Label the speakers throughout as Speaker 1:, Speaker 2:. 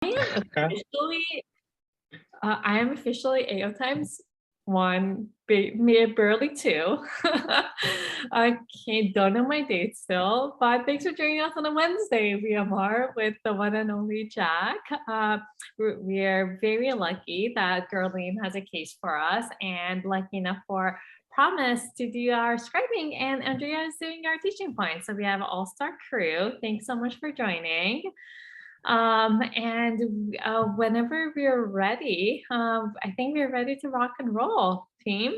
Speaker 1: am officially I am officially AO times one, barely two. I don't know my date still, but thanks for joining us on a Wednesday, VMR, with the one and only Jack. We are very lucky that Gerline has a case for us and lucky enough for Promise to do our scribing, and Andrea is doing our teaching points. So we have an all-star crew. Thanks so much for joining. Whenever we're ready, I think we're ready to rock and roll, team.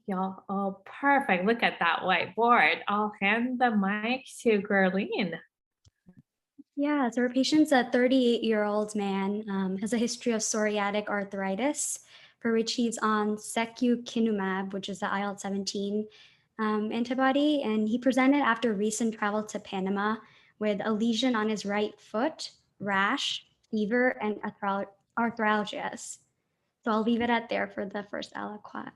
Speaker 1: Y'all, oh, perfect. Look at that whiteboard. I'll hand the mic to Gerline.
Speaker 2: Yeah, so our patient's a 38-year-old man, has a history of psoriatic arthritis, for which he's on secukinumab, which is the IL-17 antibody. And he presented after recent travel to Panama with a lesion on his right foot, rash, fever, and arthralgias. So I'll leave it at there for the first aliquot.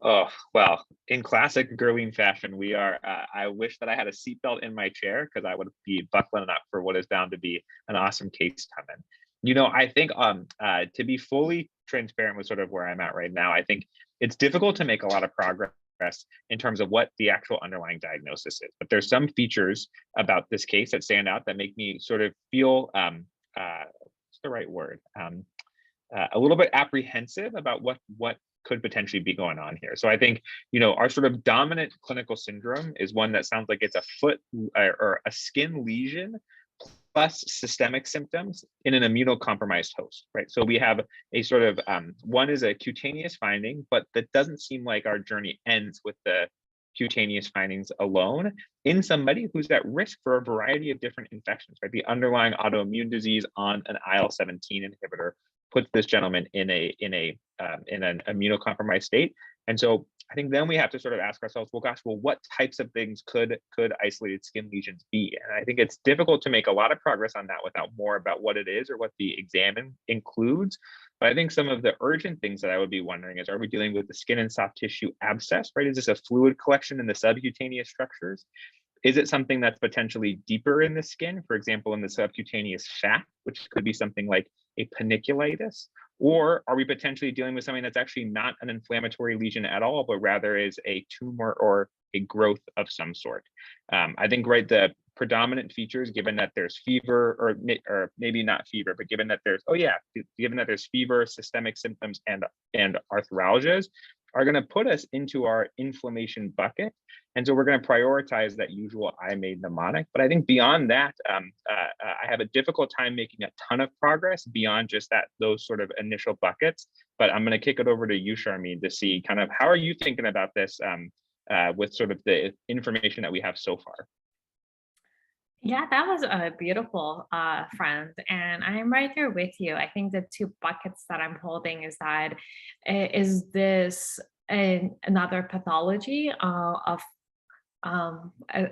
Speaker 3: Oh, well, in classic Gerline fashion, we are, I wish that I had a seatbelt in my chair because I would be buckling up for what is bound to be an awesome case coming. You know, I think to be fully transparent with sort of where I'm at right now, I think it's difficult to make a lot of progress in terms of what the actual underlying diagnosis is. But there's some features about this case that stand out that make me sort of feel, what's the right word? A little bit apprehensive about what could potentially be going on here. So I think, you know, our sort of dominant clinical syndrome is one that sounds like it's a foot or a skin lesion plus systemic symptoms in an immunocompromised host, right? So we have a sort of, one is a cutaneous finding, but that doesn't seem like our journey ends with the cutaneous findings alone in somebody who's at risk for a variety of different infections, right? The underlying autoimmune disease on an IL-17 inhibitor puts this gentleman in an immunocompromised state. And so I think then we have to sort of ask ourselves, well, gosh, well, what types of things could isolated skin lesions be? And I think it's difficult to make a lot of progress on that without more about what it is or what the exam includes. But I think some of the urgent things that I would be wondering is, are we dealing with the skin and soft tissue abscess, right? Is this a fluid collection in the subcutaneous structures? Is it something that's potentially deeper in the skin, for example, in the subcutaneous fat, which could be something like a paniculitis? Or are we potentially dealing with something that's actually not an inflammatory lesion at all, but rather is a tumor or a growth of some sort? I think, right, the predominant features, given that there's fever, or maybe not fever, but given that there's fever, systemic symptoms, and arthralgias, are going to put us into our inflammation bucket. And so we're going to prioritize that usual IMA mnemonic. But I think beyond that, I have a difficult time making a ton of progress beyond just those sort of initial buckets. But I'm going to kick it over to you, Charmaine, to see kind of how are you thinking about this with sort of the information that we have so far.
Speaker 1: Yeah, that was a beautiful, friend, and I'm right there with you. I think the two buckets that I'm holding is that, is this another pathology of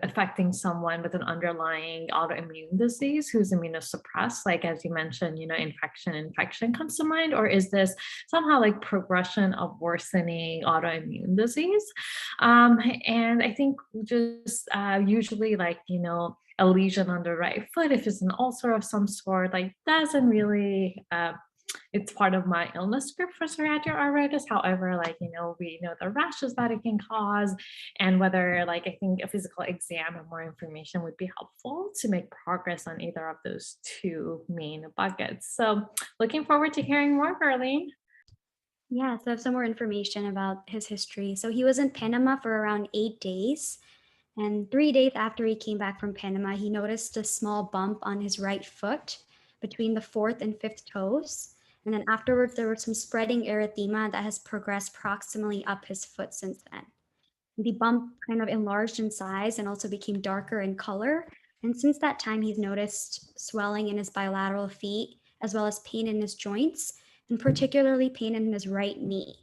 Speaker 1: affecting someone with an underlying autoimmune disease who's immunosuppressed, like as you mentioned, you know, infection comes to mind, or is this somehow like progression of worsening autoimmune disease? And I think just usually, like, you know, a lesion on the right foot, if it's an ulcer of some sort, like doesn't really it's part of my illness script for psoriatic arthritis. However, like, you know, we know the rashes that it can cause, and whether, like, I think a physical exam and more information would be helpful to make progress on either of those two main buckets. So looking forward to hearing more, Gerline.
Speaker 2: Yeah, so I have some more information about his history. So he was in Panama for around 8 days. And 3 days after he came back from Panama, he noticed a small bump on his right foot between the fourth and fifth toes. And then afterwards, there was some spreading erythema that has progressed proximally up his foot since then. The bump kind of enlarged in size and also became darker in color. And since that time, he's noticed swelling in his bilateral feet, as well as pain in his joints, and particularly pain in his right knee.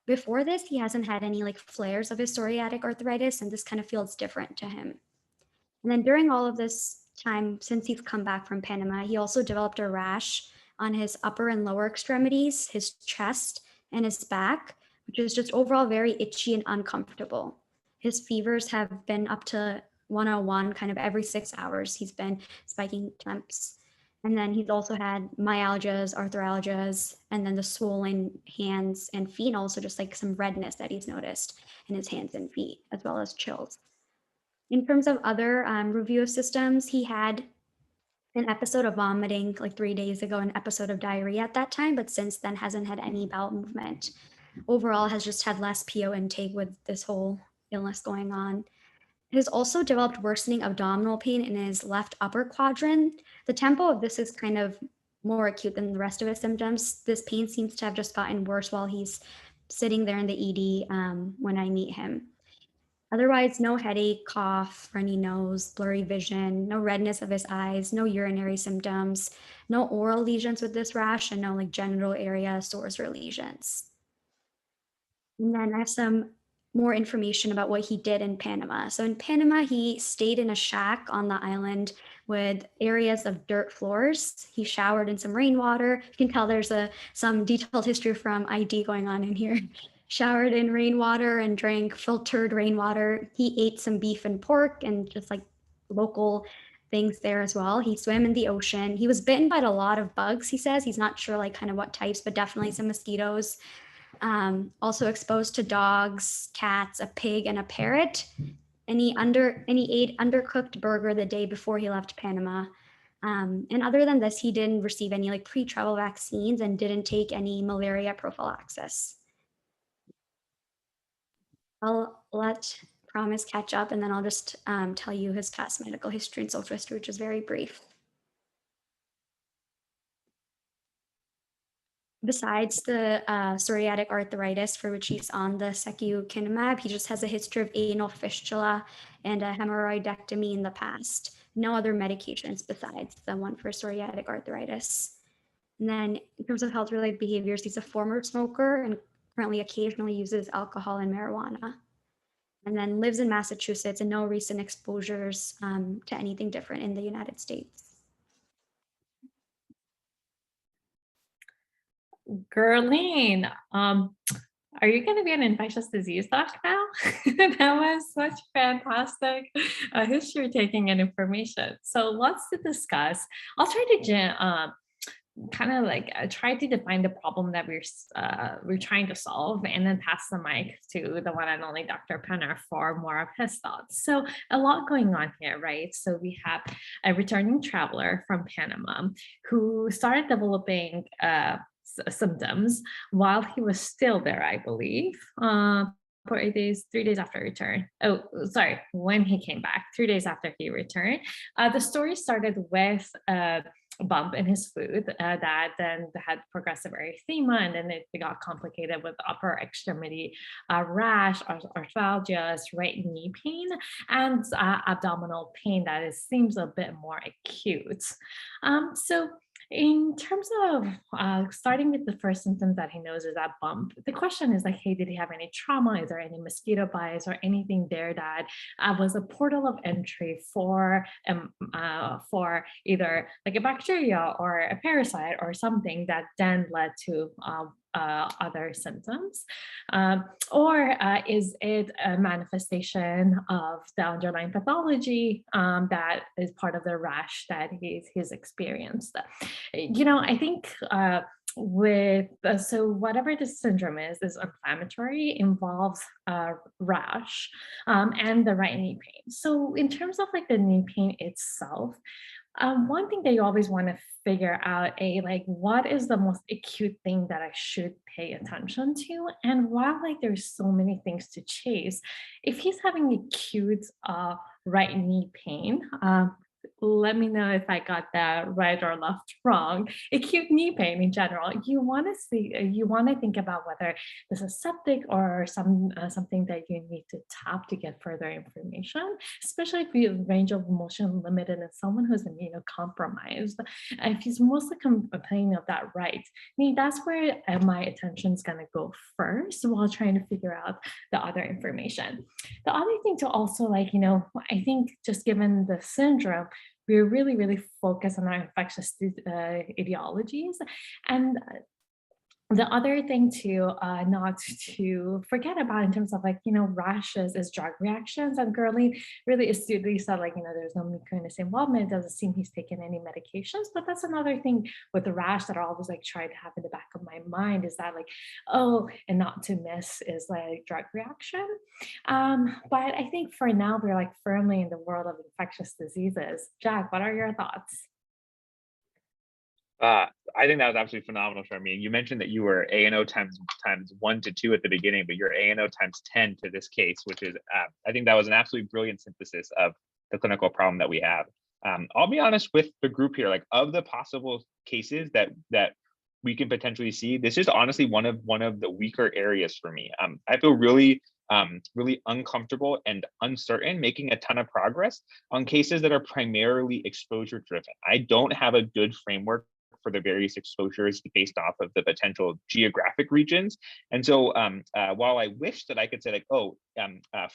Speaker 2: Before this, he hasn't had any like flares of his psoriatic arthritis, and this kind of feels different to him. And then during all of this time, since he's come back from Panama, he also developed a rash on his upper and lower extremities, his chest, and his back, which is just overall very itchy and uncomfortable. his fevers have been up to 101 kind of every 6 hours. He's been spiking temps. And then he's also had myalgias, arthralgias, and then the swollen hands and feet, and also just like some redness that he's noticed in his hands and feet, as well as chills. In terms of other review of systems, he had an episode of vomiting like 3 days ago, an episode of diarrhea at that time, but since then hasn't had any bowel movement. Overall, has just had less PO intake with this whole illness going on. Has also developed worsening abdominal pain in his left upper quadrant. The tempo of this is kind of more acute than the rest of his symptoms. This pain seems to have just gotten worse while he's sitting there in the ED when I meet him. Otherwise, no headache, cough, runny nose, blurry vision, no redness of his eyes, no urinary symptoms, no oral lesions with this rash, and no like genital area sores or lesions. And then I have some more information about what he did in Panama. So in Panama, he stayed in a shack on the island with areas of dirt floors. He showered in some rainwater. You can tell there's some detailed history from ID going on in here. Showered in rainwater and drank filtered rainwater. He ate some beef and pork and just like local things there as well. He swam in the ocean. He was bitten by a lot of bugs, he says. He's not sure like kind of what types, but definitely some mosquitoes. Also exposed to dogs, cats, a pig, and a parrot. And he ate undercooked burger the day before he left Panama. And other than this, he didn't receive any like pre-travel vaccines and didn't take any malaria prophylaxis. I'll let Promise catch up, and then I'll just tell you his past medical history and social history, which is very brief. Besides the psoriatic arthritis for which he's on the secukinumab, he just has a history of anal fistula and a hemorrhoidectomy in the past. No other medications besides the one for psoriatic arthritis. And then in terms of health-related behaviors, he's a former smoker and currently occasionally uses alcohol and marijuana. And then lives in Massachusetts and no recent exposures to anything different in the United States.
Speaker 1: Gerline, are you going to be an infectious disease doc now? That was such fantastic history taking and information. So lots to discuss. I'll try to kind of like try to define the problem that we're trying to solve, and then pass the mic to the one and only Dr. Penner for more of his thoughts. So a lot going on here, right? So we have a returning traveler from Panama who started developing symptoms while he was still there, I believe. 3 days after return. Oh, sorry, when he came back, 3 days after he returned. The story started with a bump in his food that then had progressive erythema, and then it got complicated with upper extremity rash, arthralgias, right knee pain, and abdominal pain that seems a bit more acute. So in terms of starting with the first symptoms that he knows is that bump, the question is like, hey, did he have any trauma? Is there any mosquito bites or anything there that was a portal of entry for either like a bacteria or a parasite or something that then led to other symptoms? Or is it a manifestation of the underlying pathology that is part of the rash that he's experienced? I think so whatever this syndrome is inflammatory, involves rash and the right knee pain. So in terms of like the knee pain itself, one thing that you always want to figure out what is the most acute thing that I should pay attention to. And while like there's so many things to chase, if he's having acute right knee pain, let me know if I got that right or left wrong. Acute knee pain in general, you want to think about whether this is septic or something that you need to tap to get further information, especially if your range of motion limited and someone who's immunocompromised. If he's mostly complaining of that right knee, that's where my attention is going to go first while trying to figure out the other information. The other thing to also I think just given the syndrome, we're really focused on our infectious etiologies. And The other thing to not to forget about in terms of like, rashes is drug reactions. And Gurley really astutely said like, there's no mucinous involvement. It doesn't seem he's taken any medications. But that's another thing with the rash that I always like try to have in the back of my mind is that like, oh, and not to miss is like drug reaction. But I think for now we're like firmly in the world of infectious diseases. Jack, what are your thoughts?
Speaker 3: I think that was absolutely phenomenal, Charmaine. You mentioned that you were A&O times 1 to 2 at the beginning, but you're A&O times 10 to this case, which is, I think that was an absolutely brilliant synthesis of the clinical problem that we have. I'll be honest with the group here, like of the possible cases that we can potentially see, this is honestly one of the weaker areas for me. I feel really uncomfortable and uncertain making a ton of progress on cases that are primarily exposure driven. I don't have a good framework for the various exposures based off of the potential geographic regions. And so while I wish that I could say like,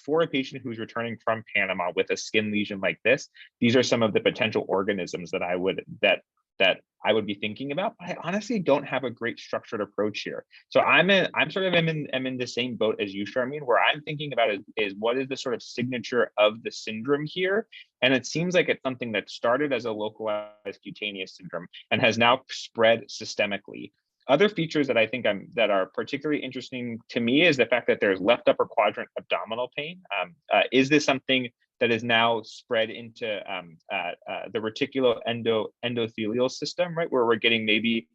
Speaker 3: for a patient who's returning from Panama with a skin lesion like this, these are some of the potential organisms that I would be thinking about, but I honestly don't have a great structured approach here. So I'm in the same boat as you, Charmaine, where I'm thinking about is what is the sort of signature of the syndrome here? And it seems like it's something that started as a localized cutaneous syndrome and has now spread systemically. Other features that I think that are particularly interesting to me is the fact that there's left upper quadrant abdominal pain. Is this something that is now spread into the reticuloendothelial system, right? Where we're getting maybe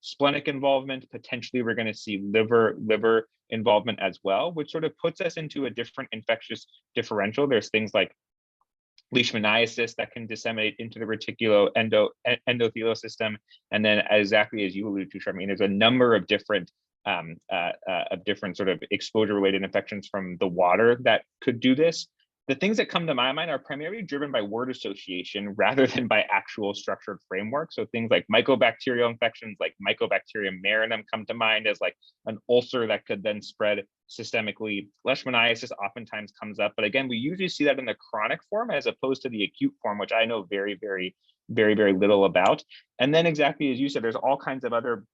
Speaker 3: splenic involvement, potentially we're going to see liver involvement as well, which sort of puts us into a different infectious differential. There's things like leishmaniasis that can disseminate into the reticuloendothelial system. And then exactly as you alluded to, Charmaine, there's a number of different sort of exposure related infections from the water that could do this. The things that come to my mind are primarily driven by word association rather than by actual structured framework. So things like mycobacterial infections, like Mycobacterium marinum come to mind as like an ulcer that could then spread systemically. Leishmaniasis oftentimes comes up, but again, we usually see that in the chronic form as opposed to the acute form, which I know very, very, very, very little about. And then exactly as you said, there's all kinds of other,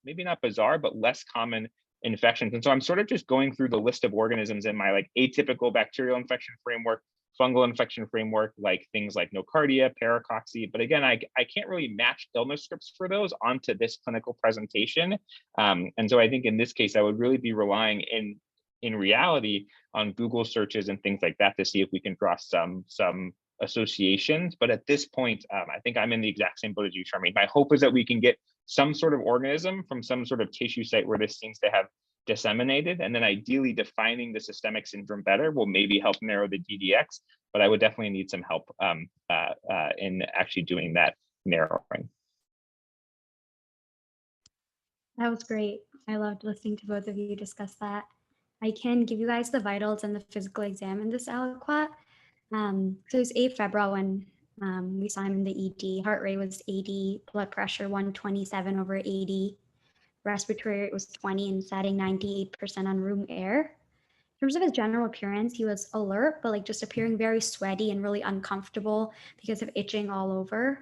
Speaker 3: maybe not bizarre, but less common infections. And so I'm sort of just going through the list of organisms in my like atypical bacterial infection framework, fungal infection framework, like things like nocardia, paracoxy. But again, I can't really match illness scripts for those onto this clinical presentation. And so I think in this case, I would really be relying in reality on Google searches and things like that to see if we can draw some associations. But at this point, I think I'm in the exact same boat as you, Charmaine. My hope is that we can get some sort of organism from some sort of tissue site where this seems to have disseminated, and then ideally defining the systemic syndrome better will maybe help narrow the DDX, but I would definitely need some help in actually doing that narrowing.
Speaker 2: That was great. I loved listening to both of you discuss that. I can give you guys the vitals and the physical exam in this aliquot. So it was afebrile when we saw him in the ED. Heart rate was 80, blood pressure 127 over 80. Respiratory rate was 20 and setting 98% on room air. In terms of his general appearance, he was alert, but like just appearing very sweaty and really uncomfortable because of itching all over.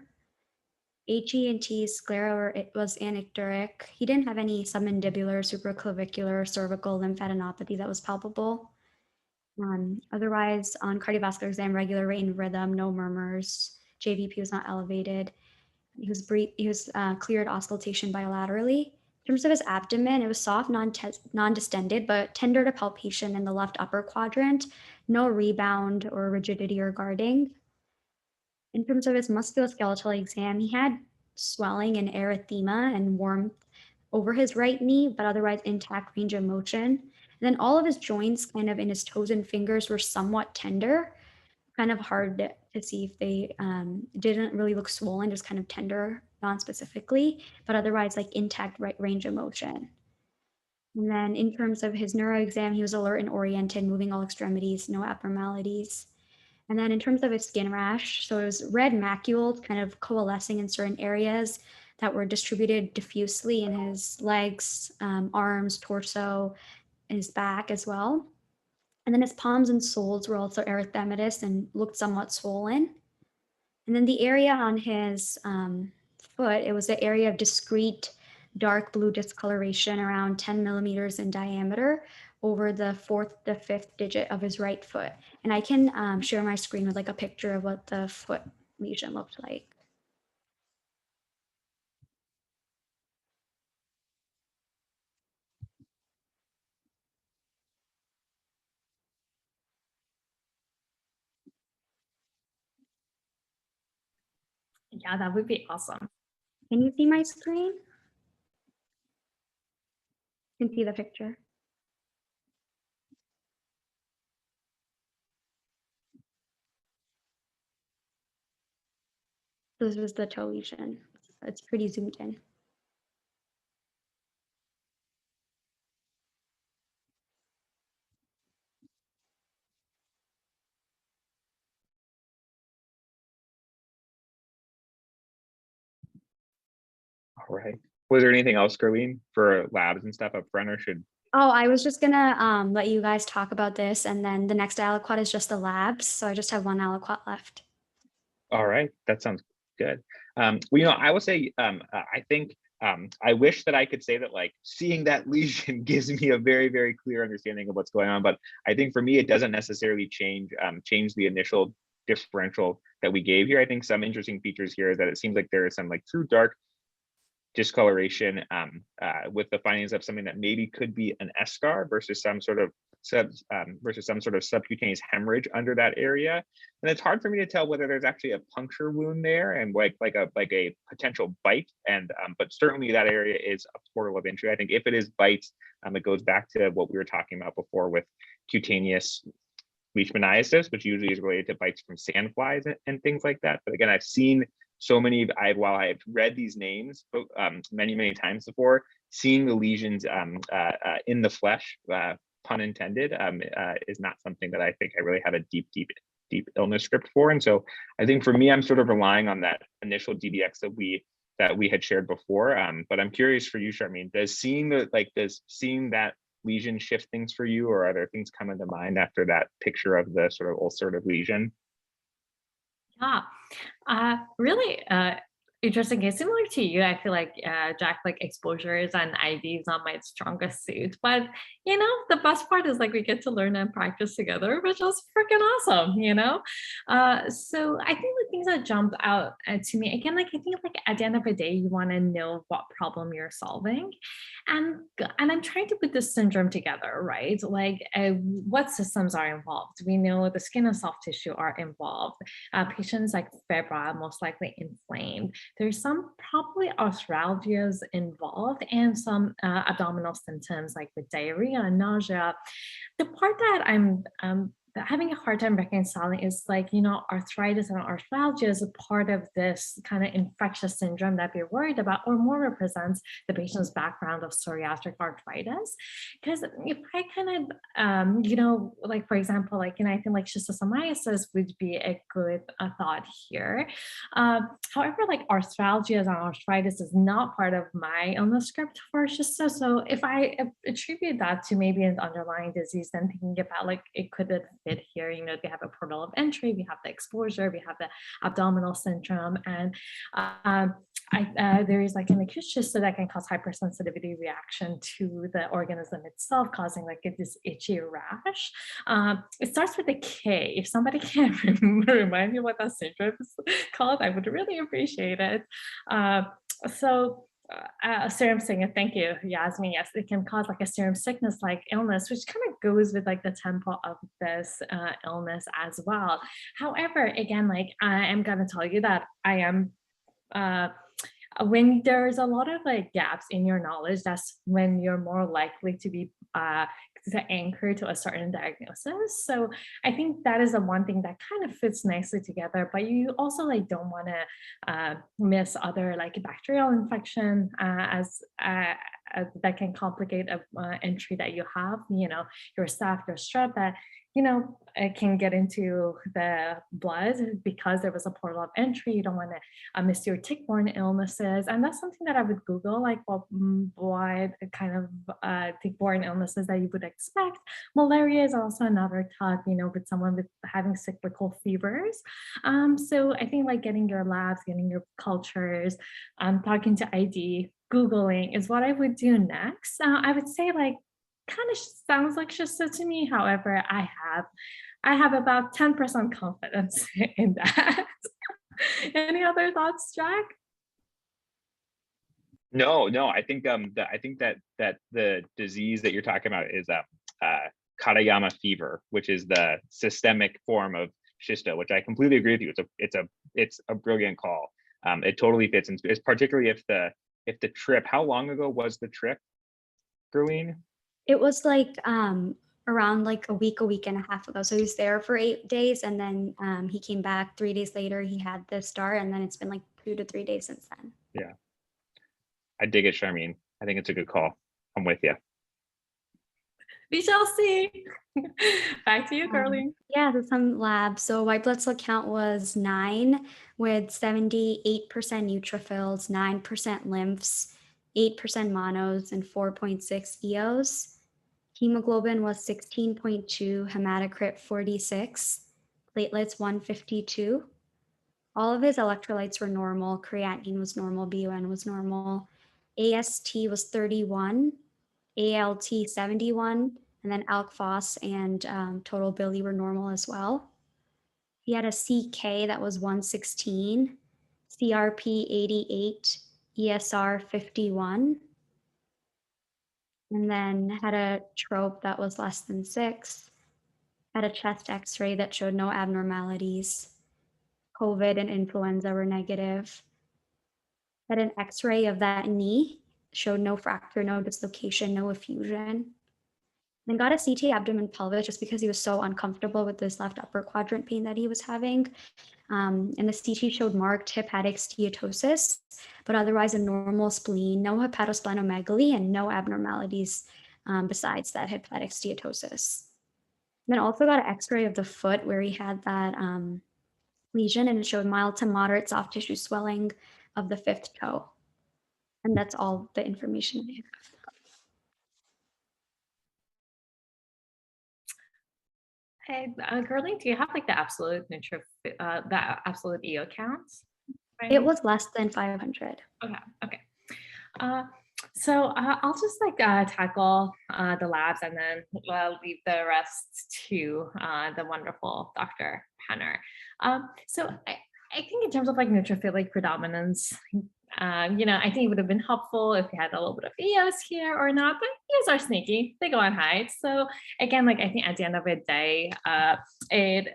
Speaker 2: HE&T sclera was anicturic. He didn't have any submandibular, supraclavicular, cervical lymphadenopathy that was palpable. Otherwise, on cardiovascular exam, regular rate and rhythm, no murmurs. JVP was not elevated. He was cleared auscultation bilaterally. In terms of his abdomen, it was soft, non-distended, but tender to palpation in the left upper quadrant. No rebound or rigidity or guarding. In terms of his musculoskeletal exam, he had swelling and erythema and warmth over his right knee, but otherwise intact range of motion. And then all of his joints kind of in his toes and fingers were somewhat tender, kind of hard to see if they didn't really look swollen, just kind of tender non-specifically, but otherwise like intact right range of motion. And then in terms of his neuro exam, he was alert and oriented, moving all extremities, no abnormalities. And then in terms of his skin rash, so it was red macules kind of coalescing in certain areas that were distributed diffusely in his legs, arms, torso, and his back as well. And then his palms and soles were also erythematous and looked somewhat swollen. And then the area on his foot, it was the area of discrete dark blue discoloration around 10 millimeters in diameter over the fourth to fifth digit of his right foot. And I can share my screen with like a picture of what the foot lesion looked like.
Speaker 1: Yeah, that would be awesome.
Speaker 2: Can you see my screen? You can see the picture. This was the toe lesion. It's pretty zoomed in.
Speaker 3: All right. Was there anything else, Gerween, for labs and stuff up front, or should?
Speaker 2: Oh, I was just gonna let you guys talk about this, and then the next aliquot is just the labs. So I just have one aliquot left.
Speaker 3: All right, that sounds good. Well, I will say, I think I wish that I could say that like seeing that lesion gives me a very, very clear understanding of what's going on. But I think for me, it doesn't necessarily change the initial differential that we gave here. I think some interesting features here is that it seems like there is some like true dark discoloration with the findings of something that maybe could be an eschar versus some sort of subcutaneous hemorrhage under that area. And it's hard for me to tell whether there's actually a puncture wound there and like a potential bite. And but certainly that area is a portal of entry. I think if it is bites, it goes back to what we were talking about before with cutaneous leishmaniasis, which usually is related to bites from sandflies and things like that. But again, I've seen so many, while I've read these names many times before, seeing the lesions in the flesh, pun intended, is not something that I think I really have a deep illness script for. And so I think for me, I'm sort of relying on that initial DBX that we had shared before. But I'm curious for you, Charmaine, does seeing that lesion shift things for you, or are there things come into mind after that picture of the sort of ulcerative lesion?
Speaker 1: Yeah, really interesting case. Similar to you, I feel like Jack, like exposures and IV is not my strongest suit, but the best part is like we get to learn and practice together, which is freaking awesome. So I think the things that jump out to me again, like I think like at the end of the day, you want to know what problem you're solving, and I'm trying to put this syndrome together, right? Like what systems are involved? We know the skin and soft tissue are involved. Patients like febrile, most likely inflamed. There's some probably arthralgias involved and some abdominal symptoms like with diarrhea and nausea. The part that I'm having a hard time reconciling is like, arthritis and arthralgia is a part of this kind of infectious syndrome that we're worried about, or more represents the patient's background of psoriatic arthritis. Because if I kind of, like, for example, like, I think like schistosomiasis would be a good thought here. However, like arthralgias and arthritis is not part of my illness script for schisto. So if I attribute that to maybe an underlying disease, then thinking about like it could fit here. We have a portal of entry, we have the exposure, we have the abdominal syndrome, and there is like an acute cysto that can cause hypersensitivity reaction to the organism itself, causing like this itchy rash. It starts with a K. If somebody can remind me what that syndrome is called, I would really appreciate it. Serum sickness, thank you, Yasmin. Yes, it can cause like a serum sickness like illness, which kind of goes with like the tempo of this illness as well. However, again, like I am going to tell you that I am when there's a lot of like gaps in your knowledge, that's when you're more likely to be to anchor to a certain diagnosis. So I think that is the one thing that kind of fits nicely together, but you also like don't want to miss other like bacterial infection as that can complicate a entry that you have, your staph, your strep that it can get into the blood because there was a portal of entry. You don't want to miss your tick-borne illnesses. And that's something that I would Google, like what kind of tick-borne illnesses that you would expect. Malaria is also another thought, with someone with having cyclical fevers. So I think like getting your labs, getting your cultures, talking to ID, Googling is what I would do next. I would say like kind of sounds like Shista to me. However, I have about 10% confidence in that. Any other thoughts, Jack?
Speaker 3: No, no, I think I think that the disease that you're talking about is Katayama fever, which is the systemic form of schisto, which I completely agree with you. It's a brilliant call. It totally fits, and it's particularly if the trip. How long ago was the trip, Gerween?
Speaker 2: It was like around like a week and a half ago. So he was there for 8 days, and then he came back 3 days later. He had the start, and then it's been like 2 to 3 days since then.
Speaker 3: Yeah, I dig it, Charmaine. I think it's a good call. I'm with you.
Speaker 1: We shall see. Back to you, Curly.
Speaker 2: Yeah, so some labs. So white blood cell count was 9 with 78% neutrophils, 9% lymphs, 8% monos, and 4.6 EOs. Hemoglobin was 16.2, hematocrit 46, platelets 152. All of his electrolytes were normal. Creatinine was normal, BUN was normal. AST was 31, ALT 71, and then alk phos and total bili were normal as well. He had a CK that was 116, CRP 88, ESR 51, and then had a trope that was less than 6, had a chest x-ray that showed no abnormalities. COVID and influenza were negative. Had an x-ray of that knee, showed no fracture, no dislocation, no effusion. Then got a CT abdomen pelvis just because he was so uncomfortable with this left upper quadrant pain that he was having. And the CT showed marked hepatic steatosis, but otherwise a normal spleen, no hepatosplenomegaly, and no abnormalities besides that hepatic steatosis. Then also got an x-ray of the foot where he had that lesion, and it showed mild to moderate soft tissue swelling of the 5th toe. And that's all the information I have.
Speaker 1: Hey, Curly, do you have like the absolute the absolute EO counts?
Speaker 2: It was less than 500.
Speaker 1: Okay. So I'll just like tackle the labs and then leave the rest to the wonderful Dr. Penner. So I think in terms of like neutrophilic predominance, I think it would have been helpful if we had a little bit of EOs here or not, but EOs are sneaky. They go on high. So again, like I think at the end of the day, it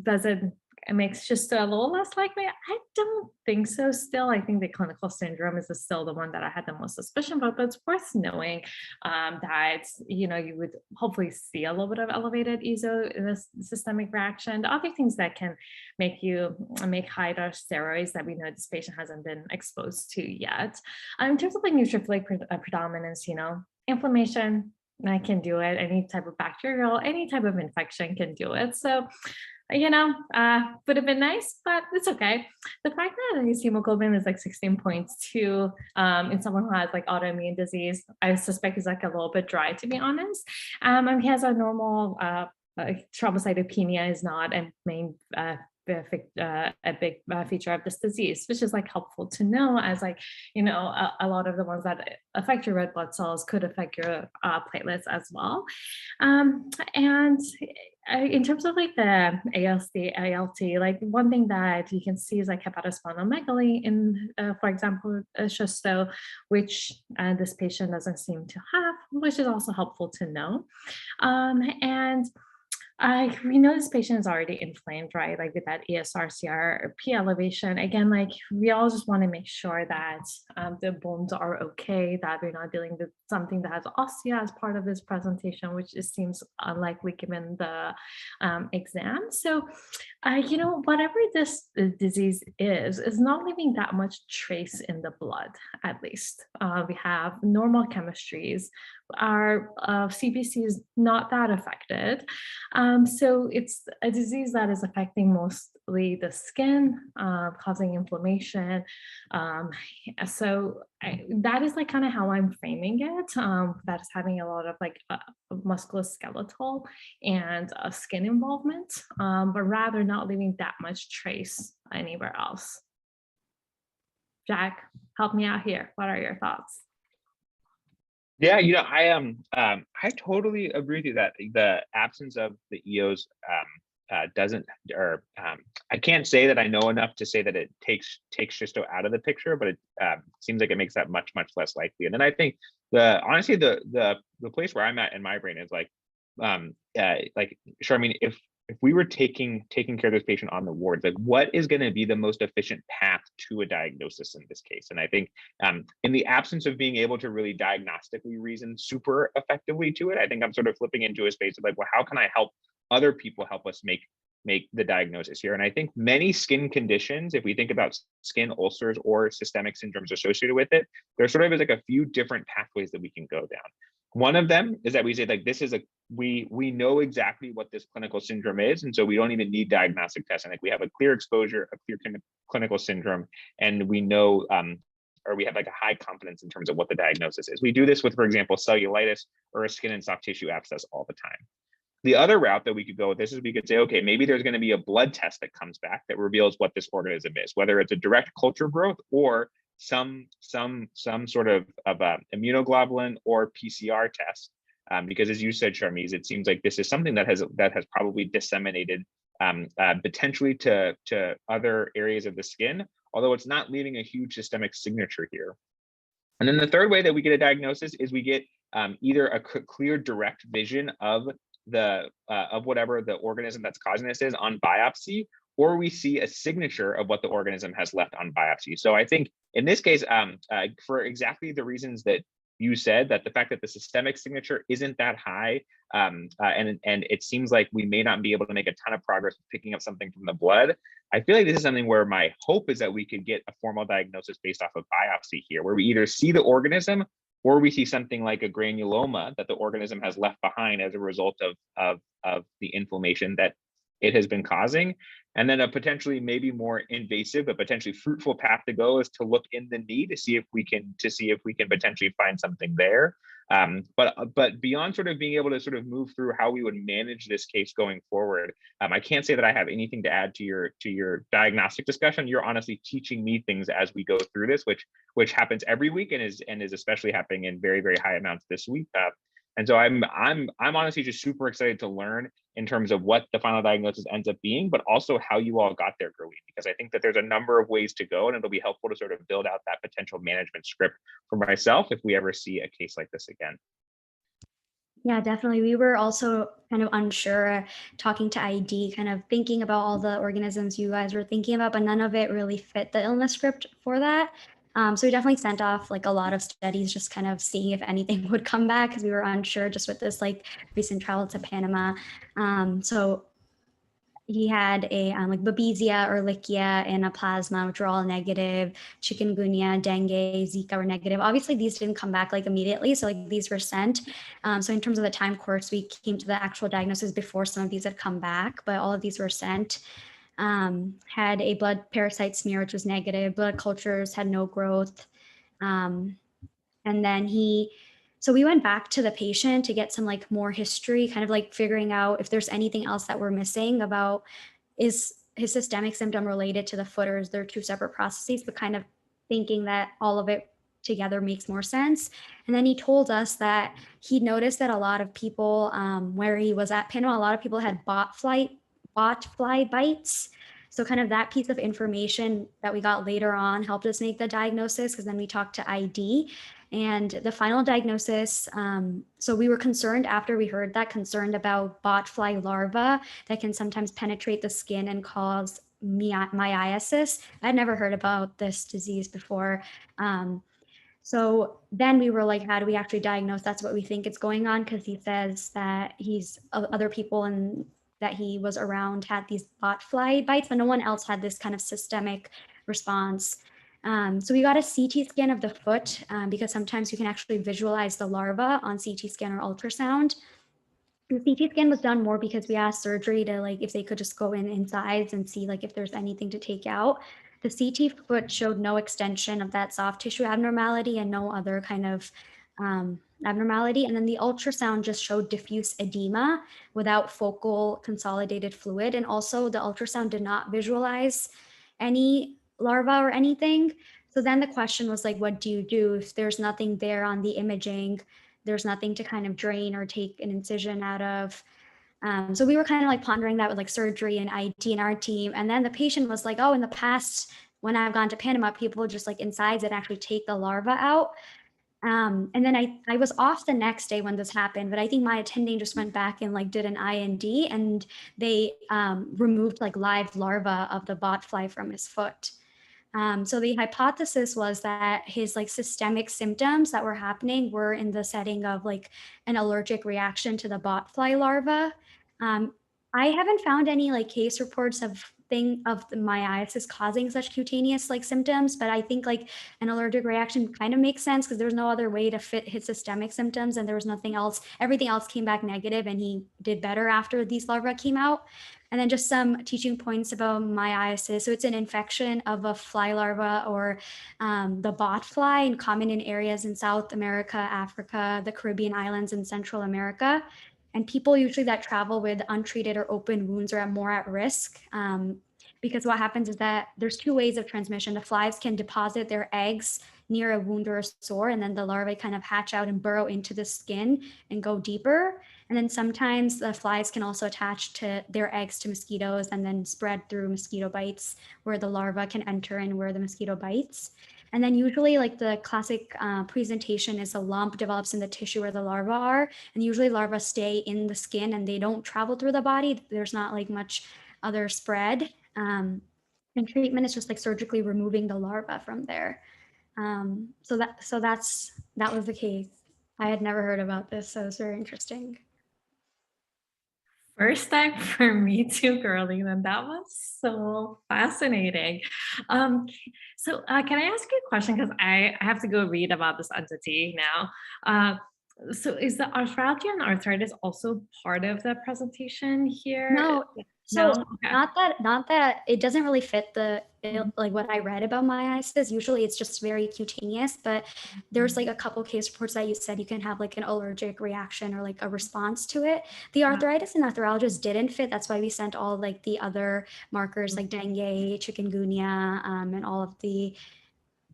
Speaker 1: doesn't it makes just a little less likely. I don't think so still. I think the clinical syndrome is still the one that I had the most suspicion about, but it's worth knowing that, you would hopefully see a little bit of elevated ESO in this systemic reaction. The other things that can make high dose steroids that we know this patient hasn't been exposed to yet. In terms of like neutrophilic predominance, inflammation, I can do it. Any type of bacterial, any type of infection can do it. So would have been nice, but it's okay. The fact that his hemoglobin is like 16.2 in someone who has like autoimmune disease, I suspect is like a little bit dry, to be honest. And he has a normal thrombocytopenia is not a main a big feature of this disease, which is like helpful to know, as like a lot of the ones that affect your red blood cells could affect your platelets as well. And in terms of like the ALT, like one thing that you can see is like hepatosplenomegaly in, for example, Schisto, which this patient doesn't seem to have, which is also helpful to know. And we know this patient is already inflamed, right? Like with that ESR, CRP elevation. Again, like we all just want to make sure that the bones are okay, that we're not dealing with something that has ostia as part of this presentation, which it seems unlikely given the exam. So, whatever this disease is not leaving that much trace in the blood, at least. We have normal chemistries. Our CBC is not that affected. So it's a disease that is affecting mostly the skin, causing inflammation. That is like kind of how I'm framing it. That is having a lot of like musculoskeletal and skin involvement, but rather not leaving that much trace anywhere else. Jack, help me out here. What are your thoughts?
Speaker 3: Yeah, I am. I totally agree with you that the absence of the EOs doesn't, or I can't say that I know enough to say that it takes schisto out of the picture, but it seems like it makes that much less likely. And then I think honestly the place where I'm at in my brain is like sure, I mean, if we were taking care of this patient on the wards, like what is going to be the most efficient path to a diagnosis in this case? And I think in the absence of being able to really diagnostically reason super effectively to it, I think I'm sort of flipping into a space of like, well, how can I help other people help us make the diagnosis here? And I think many skin conditions, if we think about skin ulcers or systemic syndromes associated with it, there sort of is like a few different pathways that we can go down. One of them is that we say like this is we know exactly what this clinical syndrome is, and so we don't even need diagnostic testing. Like we have a clear exposure, a clear clinical syndrome, and we know or we have like a high confidence in terms of what the diagnosis is. We do this with, for example, cellulitis or a skin and soft tissue abscess all the time. The other route that we could go with this is we could say, okay, maybe there's going to be a blood test that comes back that reveals what this organism is, whether it's a direct culture growth or some sort of immunoglobulin or PCR test. Because as you said, Sharmise, it seems like this is something that has probably disseminated potentially to other areas of the skin, although it's not leaving a huge systemic signature here. And then the third way that we get a diagnosis is we get either a clear direct vision of whatever the organism that's causing this is on biopsy, or we see a signature of what the organism has left on biopsy. So I think in this case, for exactly the reasons that you said, that the fact that the systemic signature isn't that high, and it seems like we may not be able to make a ton of progress with picking up something from the blood, I feel like this is something where my hope is that we could get a formal diagnosis based off of biopsy here, where we either see the organism or we see something like a granuloma that the organism has left behind as a result of the inflammation that it has been causing. And then a potentially maybe more invasive but potentially fruitful path to go is to look in the knee to see if we can potentially find something there. But beyond sort of being able to sort of move through how we would manage this case going forward, I can't say that I have anything to add to your diagnostic discussion. You're honestly teaching me things as we go through this, which happens every week and is especially happening in very, very high amounts this week. And so I'm honestly just super excited to learn in terms of what the final diagnosis ends up being, but also how you all got there, Gurleen, because I think that there's a number of ways to go, and it'll be helpful to sort of build out that potential management script for myself if we ever see a case like this again.
Speaker 2: Yeah, definitely. We were also kind of unsure talking to ID, kind of thinking about all the organisms you guys were thinking about, but none of it really fit the illness script for that. So we definitely sent off like a lot of studies, just kind of seeing if anything would come back because we were unsure just with this like recent travel to Panama. So he had a like Babesia, Ehrlichia, and Anaplasma, which were all negative. Chikungunya, dengue, Zika were negative. Obviously, these didn't come back like immediately, so like these were sent. So in terms of the time course, we came to the actual diagnosis before some of these had come back, but all of these were sent. Had a blood parasite smear, which was negative. Blood cultures had no growth. And then so we went back to the patient to get some like more history, kind of like figuring out if there's anything else that we're missing about, is his systemic symptom related to the foot, or is there two separate processes, but kind of thinking that all of it together makes more sense. And then he told us that he noticed that a lot of people where he was at Panama, a lot of people had bot fly bites. So kind of that piece of information that we got later on helped us make the diagnosis, because then we talked to ID. And the final diagnosis, so we were concerned after we heard that, concerned about bot fly larvae that can sometimes penetrate the skin and cause myiasis. I'd never heard about this disease before. So then we were like, how do we actually diagnose? That's what we think is going on, because he says that other people and that he was around had these bot fly bites, but no one else had this kind of systemic response. So we got a CT scan of the foot because sometimes you can actually visualize the larva on CT scan or ultrasound. The CT scan was done more because we asked surgery to like if they could just go in size and see like if there's anything to take out. The CT foot showed no extension of that soft tissue abnormality and no other kind of abnormality. And then the ultrasound just showed diffuse edema without focal consolidated fluid. And also the ultrasound did not visualize any larva or anything. So then the question was like, what do you do if there's nothing there on the imaging? There's nothing to kind of drain or take an incision out of. So we were kind of like pondering that with like surgery and IT in our team. And then the patient was like, oh, in the past, when I've gone to Panama, people just like incise and actually take the larva out. And then I was off the next day when this happened, but I think my attending just went back and like did an IND, and they removed like live larva of the bot fly from his foot. So the hypothesis was that his like systemic symptoms that were happening were in the setting of like an allergic reaction to the botfly larva. I haven't found any like case reports of the myiasis causing such cutaneous like symptoms, but I think like an allergic reaction kind of makes sense because there's no other way to fit his systemic symptoms, and there was nothing else. Everything else came back negative, and he did better after these larvae came out. And then just some teaching points about myiasis. So it's an infection of a fly larva or the bot fly, and common in areas in South America, Africa, the Caribbean islands, and Central America. And people usually that travel with untreated or open wounds are more at risk, because what happens is that there's two ways of transmission. The flies can deposit their eggs near a wound or a sore, and then the larvae kind of hatch out and burrow into the skin and go deeper. And then sometimes the flies can also attach to their eggs to mosquitoes and then spread through mosquito bites, where the larva can enter and where the mosquito bites. And then usually like the classic presentation is a lump develops in the tissue where the larvae are. And usually larvae stay in the skin and they don't travel through the body. There's not like much other spread. And treatment is just like surgically removing the larva from there. So that was the case. I had never heard about this, so it's very interesting.
Speaker 1: First time for me too, girly, and that was so fascinating. Can I ask you a question? Because I have to go read about this entity now. So is the arthralgia and arthritis also part of the presentation here?
Speaker 2: No. So
Speaker 1: No? Okay.
Speaker 2: not that it doesn't really fit like what I read about myiasis. Usually it's just very cutaneous, but there's like a couple case reports that you said you can have like an allergic reaction or like a response to it. The arthritis and arthralgias didn't fit. That's why we sent all like the other markers like dengue, chikungunya, and all of the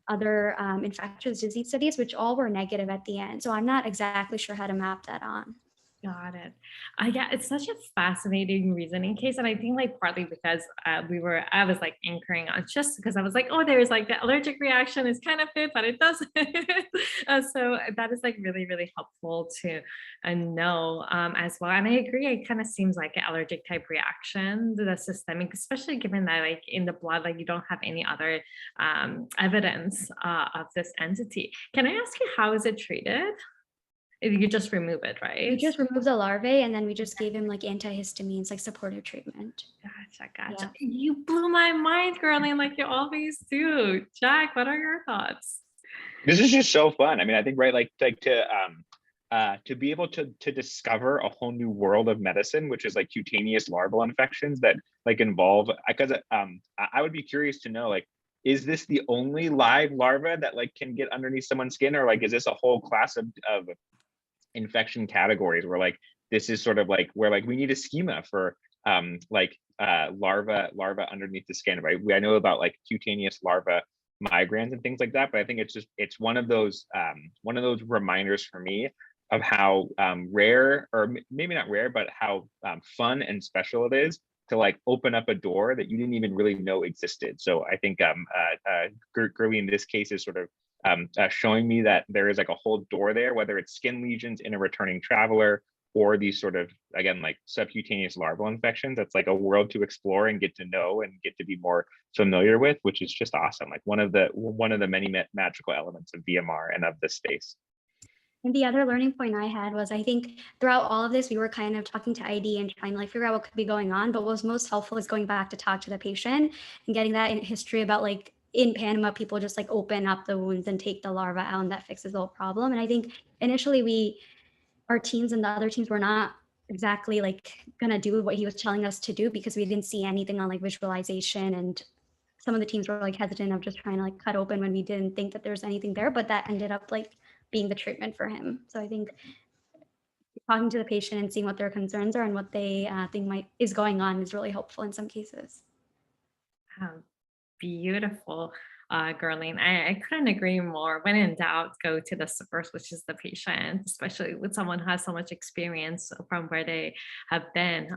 Speaker 2: other infectious disease studies, which all were negative at the end. So I'm not exactly sure how to map that on.
Speaker 1: Got it. Yeah, it's such a fascinating reasoning case, and I think like partly because I was like anchoring on just because I was like, oh, there's like the allergic reaction is kind of fit, but it doesn't. So that is like really really helpful to know as well. And I agree, it kind of seems like an allergic type reaction to the systemic, especially given that like in the blood, like you don't have any other evidence of this entity. Can I ask you how is it treated? You just remove it, right?
Speaker 2: We just removed the larvae and then we just gave him like antihistamines, like supportive treatment.
Speaker 1: Gotcha. Yeah. You blew my mind, girlie, like you always do. Jack, what are your thoughts?
Speaker 3: This is just so fun. I mean, I think like to be able to discover a whole new world of medicine, which is like cutaneous larval infections that like involve, because I would be curious to know, like, is this the only live larva that like can get underneath someone's skin, or like is this a whole class of infection categories where like this is sort of like where like we need a schema for larva underneath the skin, right? I know about like cutaneous larva migrans and things like that, but I think it's one of those reminders for me of how rare, or maybe not rare, but how fun and special it is to like open up a door that you didn't even really know existed. So I think Gerwie in this case is sort of showing me that there is like a whole door there, whether it's skin lesions in a returning traveler or these sort of, again, like subcutaneous larval infections. That's like a world to explore and get to know and get to be more familiar with, which is just awesome. Like one of the many magical elements of VMR and of this space.
Speaker 2: And the other learning point I had was, I think throughout all of this, we were kind of talking to ID and trying to like figure out what could be going on. But what was most helpful is going back to talk to the patient and getting that in history about like in Panama, people just like open up the wounds and take the larva out, and that fixes the whole problem. And I think initially our teams and the other teams were not exactly like gonna do what he was telling us to do because we didn't see anything on like visualization, and some of the teams were like hesitant of just trying to like cut open when we didn't think that there's anything there, but that ended up like being the treatment for him. So I think talking to the patient and seeing what their concerns are and what they think is going on is really helpful in some cases.
Speaker 1: Beautiful. Gurleen. I couldn't agree more. When in doubt, go to the source, which is the patient, especially with someone who has so much experience from where they have been.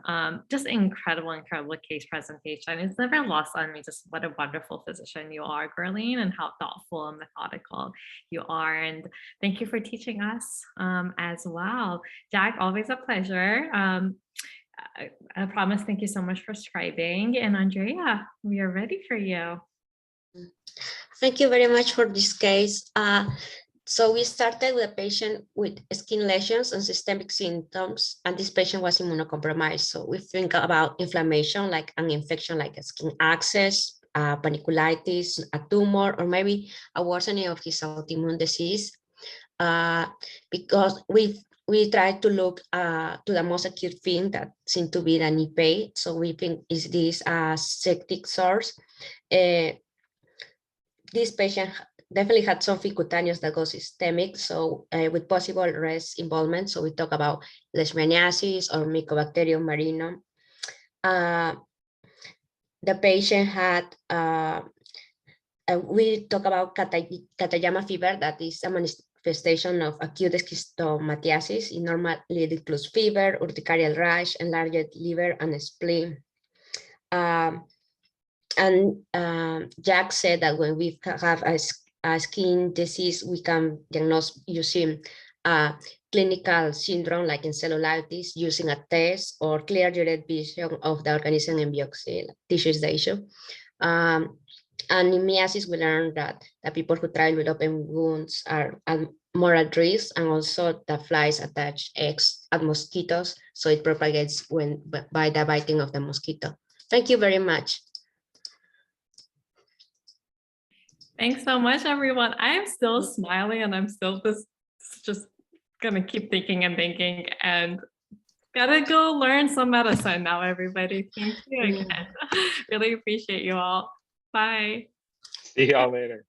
Speaker 1: Just incredible case presentation. It's never lost on me just what a wonderful physician you are, Gurleen, and how thoughtful and methodical you are. And thank you for teaching us as well. Jack, always a pleasure. I promise, thank you so much for scribing. And Andrea, we are ready for you.
Speaker 4: Thank you very much for this case. So we started with a patient with skin lesions and systemic symptoms, and this patient was immunocompromised. So we think about inflammation, like an infection, like a skin abscess, panniculitis, a tumor, or maybe a worsening of his autoimmune disease. Because we try to look to the most acute thing that seemed to be the knee pain. So we think, is this a septic source? This patient definitely had something cutaneous that goes systemic, so with possible rest involvement. So we talk about leishmaniasis or Mycobacterium marinum. The patient had, we talk about Katayama fever, that is a manifestation of acute schistomathiasis. It normally includes fever, urticarial rash, enlarged liver, and spleen. Jack said that when we have a skin disease, we can diagnose using clinical syndrome like encephalitis, using a test, or clear direct vision of the organism in biopsy. Tissue is the issue. And in myiasis, we learned that the people who travel with open wounds are more at risk, and also the flies attach eggs at mosquitoes, so it propagates by the biting of the mosquito. Thank you very much.
Speaker 1: Thanks so much, everyone. I am still smiling, and I'm still just gonna keep thinking and gotta go learn some medicine now, everybody. Thank you again. Really appreciate you all. Bye.
Speaker 3: See y'all later.